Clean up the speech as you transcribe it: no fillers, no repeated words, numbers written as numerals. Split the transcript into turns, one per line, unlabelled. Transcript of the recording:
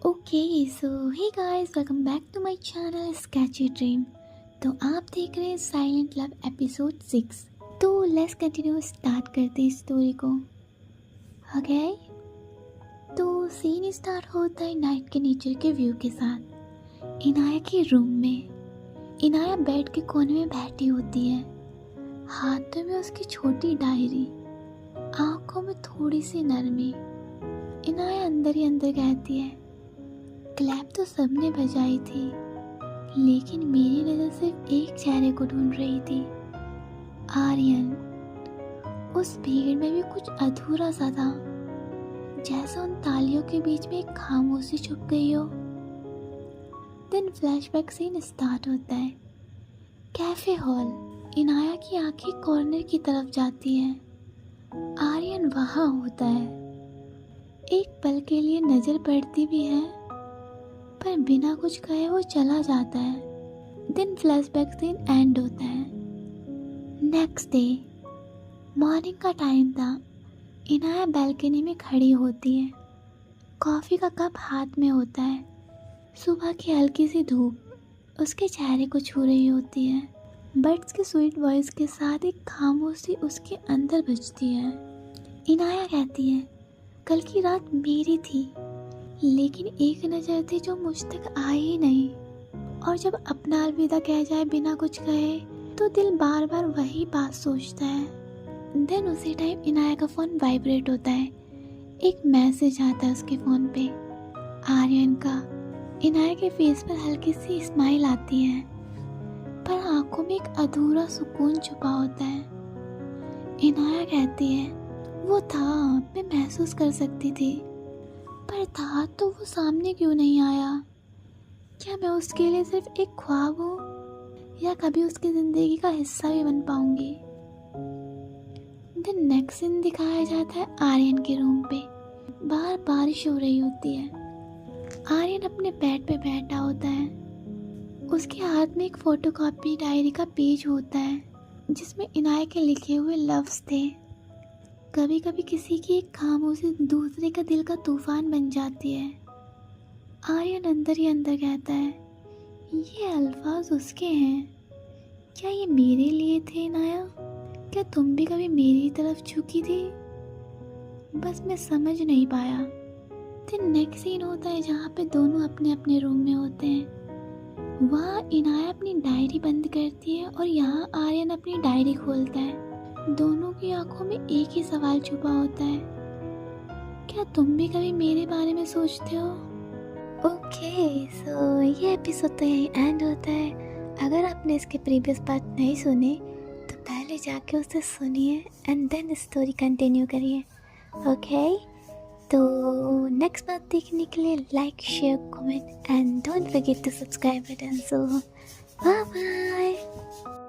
Okay so hey guys, welcome back to my channel sketchy dream. तो आप देख रहे हैं साइलेंट लव एपिसोड 6। तो लेट्स कंटिन्यू, स्टार्ट करते हैं स्टोरी को। ओके, तो सीन स्टार्ट होता है नाइट के नेचर के व्यू के साथ। इनाया के रूम में इनाया बेड के कोने में बैठी होती है, हाथों में उसकी छोटी डायरी, आंखों में थोड़ी सी नरमी। इनाया अंदर ही अंदर कहती है, क्लैप तो सबने बजाई थी, लेकिन मेरी नज़र सिर्फ एक चेहरे को ढूंढ रही थी, आर्यन। उस भीड़ में भी कुछ अधूरा सा था, जैसा उन तालियों के बीच में एक खामोशी छुप गई हो। देन फ्लैशबैक सीन स्टार्ट होता है। Cafe hall. इनाया की आंखें कॉर्नर की तरफ जाती हैं। आर्यन वहाँ होता है। एक पल के लिए नज़र पड़ती भी है, पर बिना कुछ कहे वो चला जाता है। दिन फ्लैशबैक सीन एंड होता है। नेक्स्ट डे मॉर्निंग का टाइम था। इनाया बालकनी में खड़ी होती है, कॉफ़ी का कप हाथ में होता है। सुबह की हल्की सी धूप उसके चेहरे को छू रही होती है। बर्ड्स के स्वीट वॉइस के साथ एक खामोशी उसके अंदर बजती है। इनाया कहती है, कल की रात मेरी थी, लेकिन एक नज़र थी जो मुझ तक आई ही नहीं। और जब अपना अलविदा कह जाए बिना कुछ कहे, तो दिल बार बार वही बात सोचता है। देन उसी टाइम इनाया का फ़ोन वाइब्रेट होता है। एक मैसेज आता है उसके फ़ोन पे, आर्यन का। इनाया के फेस पर हल्की सी स्माइल आती है, पर आंखों में एक अधूरा सुकून छुपा होता है। इनाया कहती है, वो था, मैं महसूस कर सकती थी, पर था तो वो सामने क्यों नहीं आया? क्या मैं उसके लिए सिर्फ एक ख्वाब हूँ, या कभी उसकी ज़िंदगी का हिस्सा भी बन पाऊंगी? देन नेक्स्ट सीन दिखाया जाता है आर्यन के रूम पे। बाहर बारिश हो रही होती है। आर्यन अपने बेड पे बैठा होता है। उसके हाथ में एक फोटोकॉपी डायरी का पेज होता है, जिसमें इनाया के लिखे हुए लफ्ज़ थे। कभी कभी किसी की एक खामोशी दूसरे का दिल का तूफान बन जाती है। आर्यन अंदर ही अंदर कहता है, ये अल्फाज उसके हैं, क्या ये मेरे लिए थे इनाया? क्या तुम भी कभी मेरी तरफ झुकी थी? बस मैं समझ नहीं पाया। फिर नेक्स्ट सीन होता है जहाँ पे दोनों अपने अपने रूम में होते हैं। वहाँ इनाया अपनी डायरी बंद करती है और यहाँ आर्यन अपनी डायरी खोलता है। दोनों की आंखों में एक ही सवाल छुपा होता है, क्या तुम भी कभी मेरे बारे में सोचते हो? ओके सो ये एपिसोड तो यही एंड होता है। अगर आपने इसके प्रीवियस पार्ट नहीं सुने तो पहले जाके उसे सुनिए एंड देन स्टोरी कंटिन्यू करिए। ओके, तो नेक्स्ट पार्ट देखने के लिए like, share, comment and don't forget to subscribe button. So bye bye.